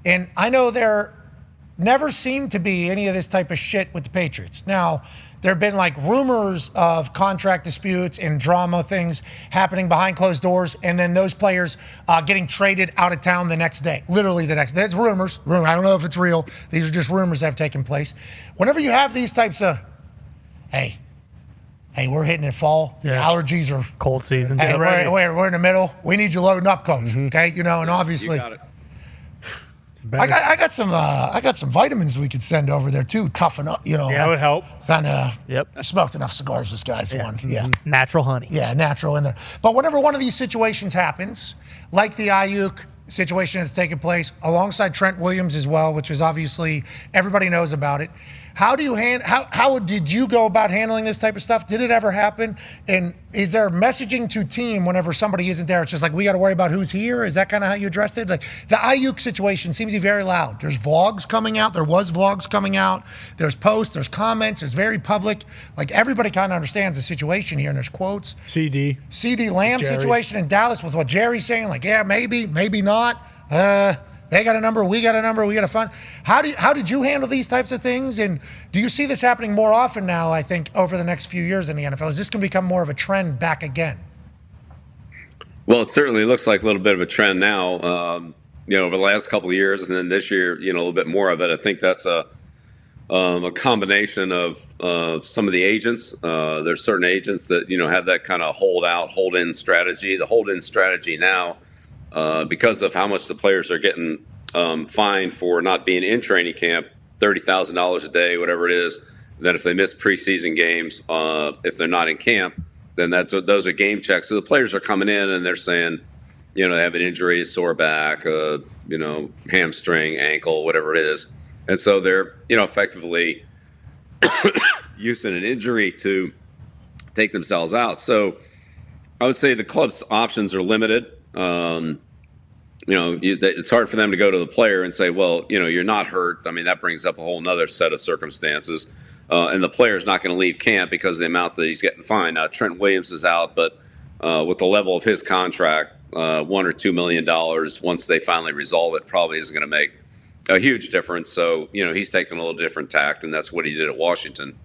And I know there never seemed to be any of this type of shit with the Patriots. Now, there have been like rumors of contract disputes and drama things happening behind closed doors, and then those players getting traded out of town the next day, literally the next day. It's rumors. I don't know if it's real. These are just rumors that have taken place. Whenever you have these types of, hey, we're hitting it fall. Yeah. Allergies are cold season. Hey, we're in the middle. We need you loading up, coach. Mm-hmm. Okay, and obviously. You got it. I got some vitamins we could send over there too. Toughen up, Yeah, that would help. Kind of. Yep. Smoked enough cigars this guy's one. Yeah. Natural honey. Yeah, natural in there. But whenever one of these situations happens, like the Ayuk situation that's taken place alongside Trent Williams as well, which is obviously everybody knows about it. How did you go about handling this type of stuff? Did it ever happen? And is there messaging to team whenever somebody isn't there? It's just like, we got to worry about who's here. Is that kind of how you addressed it? Like the Ayuk situation seems to be very loud. There's vlogs coming out. There was vlogs coming out. There's posts. There's comments. There's very public. Like everybody kind of understands the situation here. And there's quotes. CD Lamb Jerry. Situation in Dallas with what Jerry's saying. Like, yeah, maybe not. They got a number, we got a number, we got a fund. How did you handle these types of things? And do you see this happening more often now, I think, over the next few years in the NFL? Is this going to become more of a trend back again? Well, it certainly looks like a little bit of a trend now, over the last couple of years. And then this year, a little bit more of it. I think that's a combination of some of the agents. There's certain agents that, have that kind of hold-in strategy. The hold-in strategy now, because of how much the players are getting fined for not being in training camp, $30,000 a day, whatever it is, then if they miss preseason games, if they're not in camp, then those are game checks. So the players are coming in and they're saying, they have an injury, a sore back, hamstring, ankle, whatever it is. And so they're, effectively using an injury to take themselves out. So I would say the club's options are limited. It's hard for them to go to the player and say, well, you're not hurt. I mean, that brings up a whole nother set of circumstances. And the player's not going to leave camp because of the amount that he's getting fined. Now, Trent Williams is out, but with the level of his contract, $1 or $2 million, once they finally resolve it, probably isn't going to make a huge difference. So, he's taking a little different tact, and that's what he did at Washington.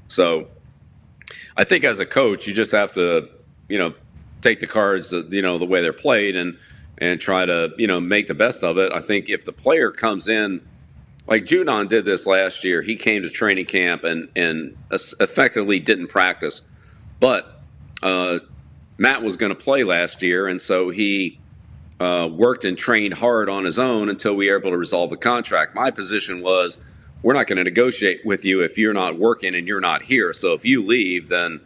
So I think as a coach, you just have to, take the cards, the way they're played and try to, make the best of it. I think if the player comes in, like Dahn did this last year, he came to training camp and effectively didn't practice. But Matt was going to play last year, and so he worked and trained hard on his own until we were able to resolve the contract. My position was, we're not going to negotiate with you if you're not working and you're not here. So if you leave, then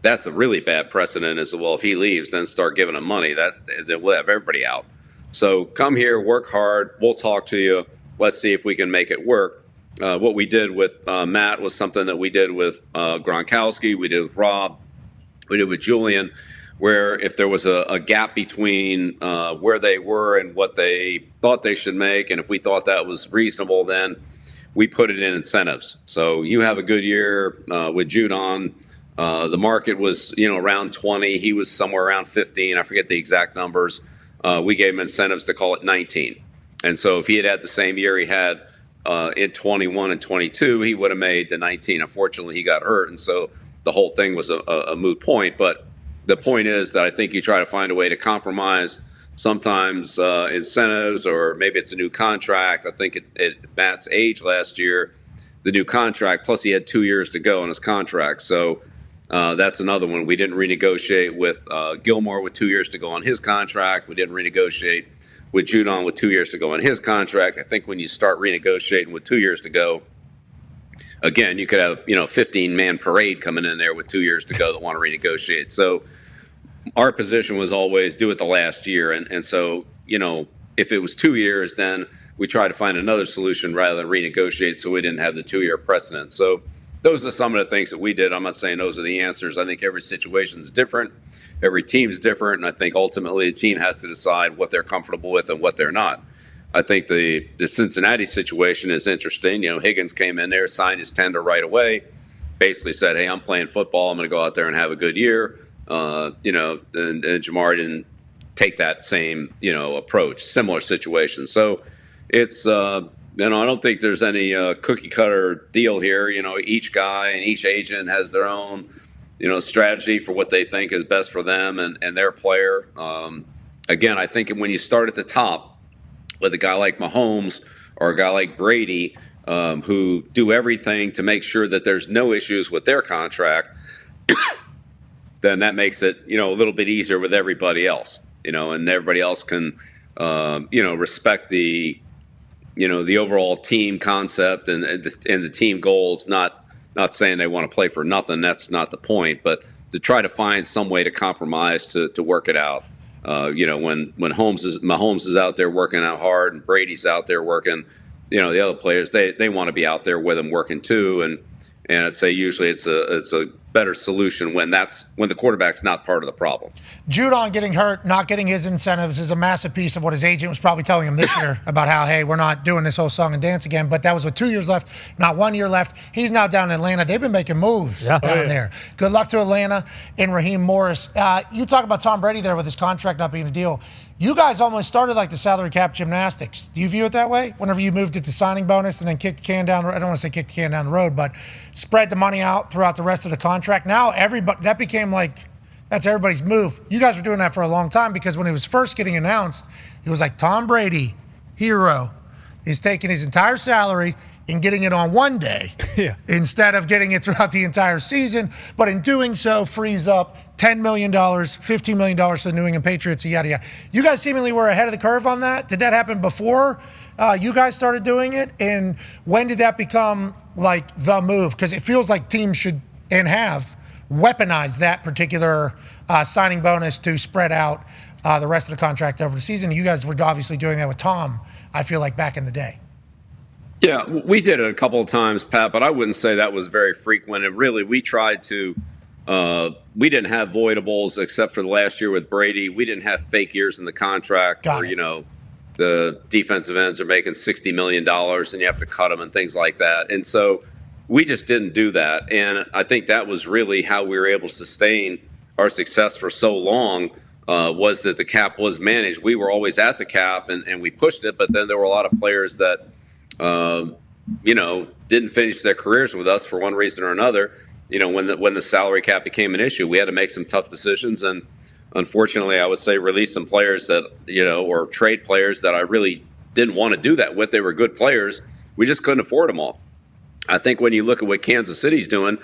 that's a really bad precedent as well. If he leaves, then start giving him money. Then we'll have everybody out. So come here, work hard. We'll talk to you. Let's see if we can make it work. What we did with Matt was something that we did with Gronkowski. We did with Rob. We did with Julian, where if there was a gap between where they were and what they thought they should make, and if we thought that was reasonable, then we put it in incentives. So you have a good year with Dahn. The market was, around 20. He was somewhere around 15. I forget the exact numbers. We gave him incentives to call it 19. And so if he had the same year he had in 21 and 22, he would have made the 19. Unfortunately, he got hurt, and so the whole thing was a moot point. But the point is that I think you try to find a way to compromise sometimes incentives, or maybe it's a new contract. I think at Matt's age last year, the new contract, plus he had 2 years to go on his contract. So that's another one. We didn't renegotiate with Gilmore with 2 years to go on his contract. We didn't renegotiate with Dahn with 2 years to go on his contract. I think when you start renegotiating with 2 years to go, again, you could have 15-man parade coming in there with 2 years to go that want to renegotiate. So our position was always do it the last year. And so, if it was 2 years, then we try to find another solution rather than renegotiate, so we didn't have the 2-year precedent. So those are some of the things that we did. I'm not saying those are the answers. I think every situation is different. Every team is different. And I think ultimately the team has to decide what they're comfortable with and what they're not. I think the Cincinnati situation is interesting. Higgins came in there, signed his tender right away, basically said, hey, I'm playing football. I'm going to go out there and have a good year. And Jamar didn't take that same, approach, similar situation. So, it's I don't think there's any cookie cutter deal here. Each guy and each agent has their own strategy for what they think is best for them and their player. Again, I think when you start at the top with a guy like Mahomes or a guy like Brady, who do everything to make sure that there's no issues with their contract, then that makes it a little bit easier with everybody else. And everybody else can respect the the overall team concept and the team goals. Not saying they want to play for nothing. That's not the point. But to try to find some way to compromise to work it out. When Mahomes is out there working out hard and Brady's out there working, the other players they want to be out there with him working too. And I'd say usually it's a better solution when the quarterback's not part of the problem. Judon getting hurt, not getting his incentives is a massive piece of what his agent was probably telling him this year about how, hey, we're not doing this whole song and dance again. But that was with 2 years left, not 1 year left. He's now down in Atlanta. They've been making moves down there. Good luck to Atlanta and Raheem Morris. You talk about Tom Brady there with his contract not being a deal. You guys almost started like the salary cap gymnastics. Do you view it that way? Whenever you moved it to signing bonus and then kicked the can down the road, I don't want to say kick the can down the road, but spread the money out throughout the rest of the contract. Now everybody, that became like, that's everybody's move. You guys were doing that for a long time because when it was first getting announced, it was like Tom Brady, hero, is taking his entire salary and getting it on one day instead of getting it throughout the entire season. But in doing so, frees up $10 million, $15 million to the New England Patriots, yada, yada. You guys seemingly were ahead of the curve on that. Did that happen before you guys started doing it? And when did that become like the move? Because it feels like teams should and have weaponized that particular signing bonus to spread out the rest of the contract over the season. You guys were obviously doing that with Tom, I feel like, back in the day. Yeah, we did it a couple of times, Pat, but I wouldn't say that was very frequent. And really, we tried to we didn't have voidables except for the last year with Brady. We didn't have fake years in the contract where, the defensive ends are making $60 million and you have to cut them and things like that. And so we just didn't do that. And I think that was really how we were able to sustain our success for so long, was that the cap was managed. We were always at the cap and we pushed it, but then there were a lot of players that didn't finish their careers with us for one reason or another. When the salary cap became an issue, we had to make some tough decisions. And unfortunately, I would say release some players that, or trade players that I really didn't want to do that with. They were good players. We just couldn't afford them all. I think when you look at what Kansas City's doing,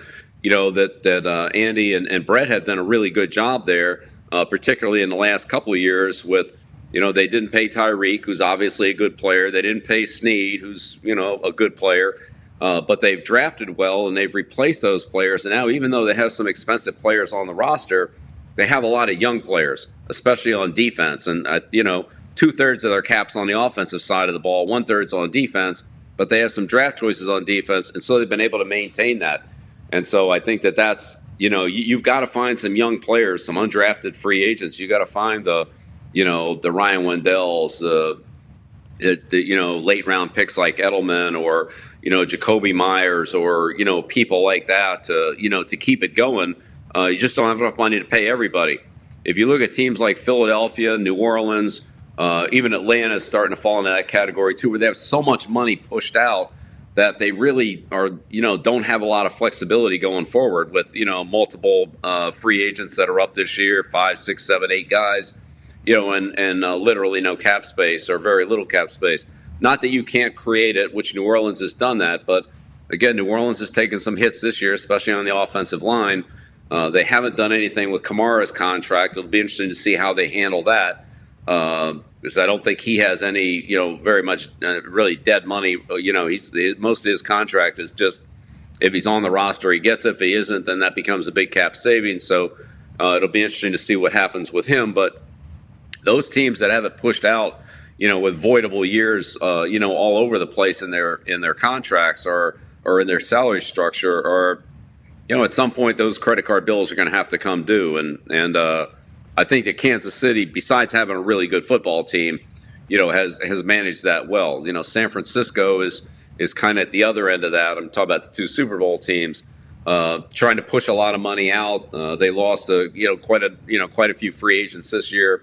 that Andy and Brett have done a really good job there, particularly in the last couple of years with, they didn't pay Tyreek, who's obviously a good player. They didn't pay Snead, who's, a good player. But they've drafted well, and they've replaced those players. And now, even though they have some expensive players on the roster, they have a lot of young players, especially on defense. And, 2/3 of their cap's on the offensive side of the ball, 1/3's on defense. But they have some draft choices on defense, and so they've been able to maintain that. And so I think that's, you've got to find some young players, some undrafted free agents. You got to find the Ryan Wendells, the late round picks like Edelman or, Jacoby Myers or, people like that to keep it going. You just don't have enough money to pay everybody. If you look at teams like Philadelphia, New Orleans, even Atlanta is starting to fall into that category too, where they have so much money pushed out that they really are, don't have a lot of flexibility going forward with, multiple free agents that are up this year, 5, 6, 7, 8 guys. And literally no cap space or very little cap space. Not that you can't create it, which New Orleans has done that. But, again, New Orleans has taken some hits this year, especially on the offensive line. They haven't done anything with Kamara's contract. It'll be interesting to see how they handle that because I don't think he has any, very much really dead money. Most of his contract is just if he's on the roster, he gets it. If he isn't, then that becomes a big cap savings. So it'll be interesting to see what happens with him. But those teams that have it pushed out, with voidable years, all over the place in their contracts or in their salary structure, or at some point those credit card bills are going to have to come due. And I think that Kansas City, besides having a really good football team, has managed that well. San Francisco is kind of at the other end of that. I'm talking about the 2 Super Bowl teams. Trying to push a lot of money out. They lost quite a few free agents this year.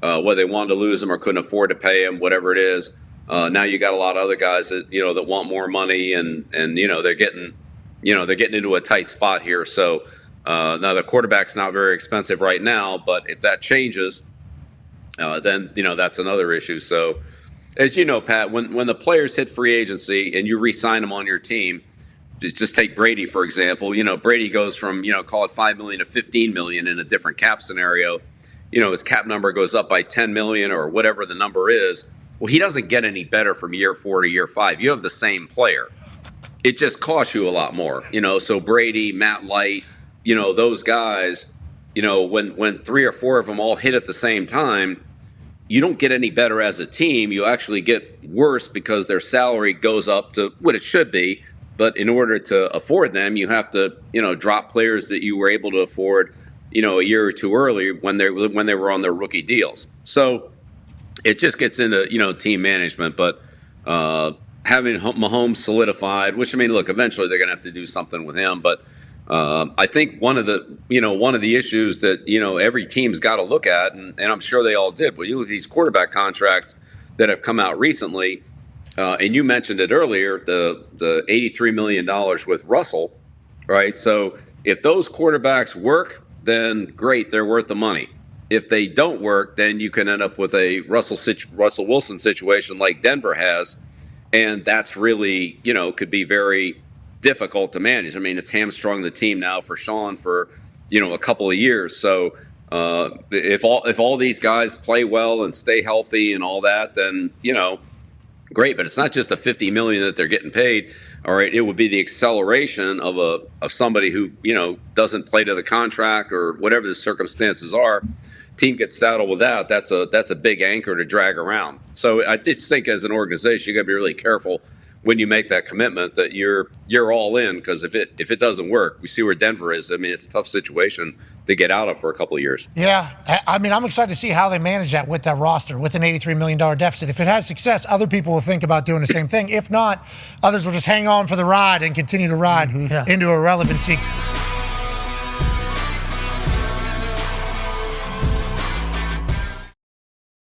Whether they wanted to lose them or couldn't afford to pay them, whatever it is. Now you got a lot of other guys that that want more money, and they're getting into a tight spot here. So now the quarterback's not very expensive right now, but if that changes, then that's another issue. So as you know, Pat, when the players hit free agency and you re-sign them on your team, just take Brady for example. Brady goes from call it $5 million to $15 million in a different cap scenario. His cap number goes up by $10 million or whatever the number is. Well, he doesn't get any better from year 4 to year 5. You have the same player. It just costs you a lot more. So Brady, Matt Light, those guys, when 3 or 4 of them all hit at the same time, you don't get any better as a team. You actually get worse because their salary goes up to what it should be. But in order to afford them, you have to, drop players that you were able to afford, a year or two earlier when they were on their rookie deals. So it just gets into, team management. But having Mahomes solidified, which, look, eventually they're going to have to do something with him. But I think one of the issues that, every team's got to look at, and I'm sure they all did, but you look at these quarterback contracts that have come out recently, and you mentioned it earlier, the $83 million with Russell, right? So if those quarterbacks work, then great, they're worth the money. If they don't work, then you can end up with a Russell Wilson situation like Denver has, and that's really, could be very difficult to manage. It's hamstrung the team now for Sean for, a couple of years. So if all these guys play well and stay healthy and all that, then, great. But it's not just the $50 million that they're getting paid. All right, it would be the acceleration of somebody who doesn't play to the contract or whatever the circumstances are. Team gets saddled with that. That's a big anchor to drag around. So I just think as an organization, you got to be really careful when you make that commitment that you're all in, because if it doesn't work, we see where Denver is. It's a tough situation to get out of for a couple of years. Yeah, I'm excited to see how they manage that with that roster, with an $83 million deficit. If it has success, other people will think about doing the same thing. If not, others will just hang on for the ride and continue to ride into irrelevancy.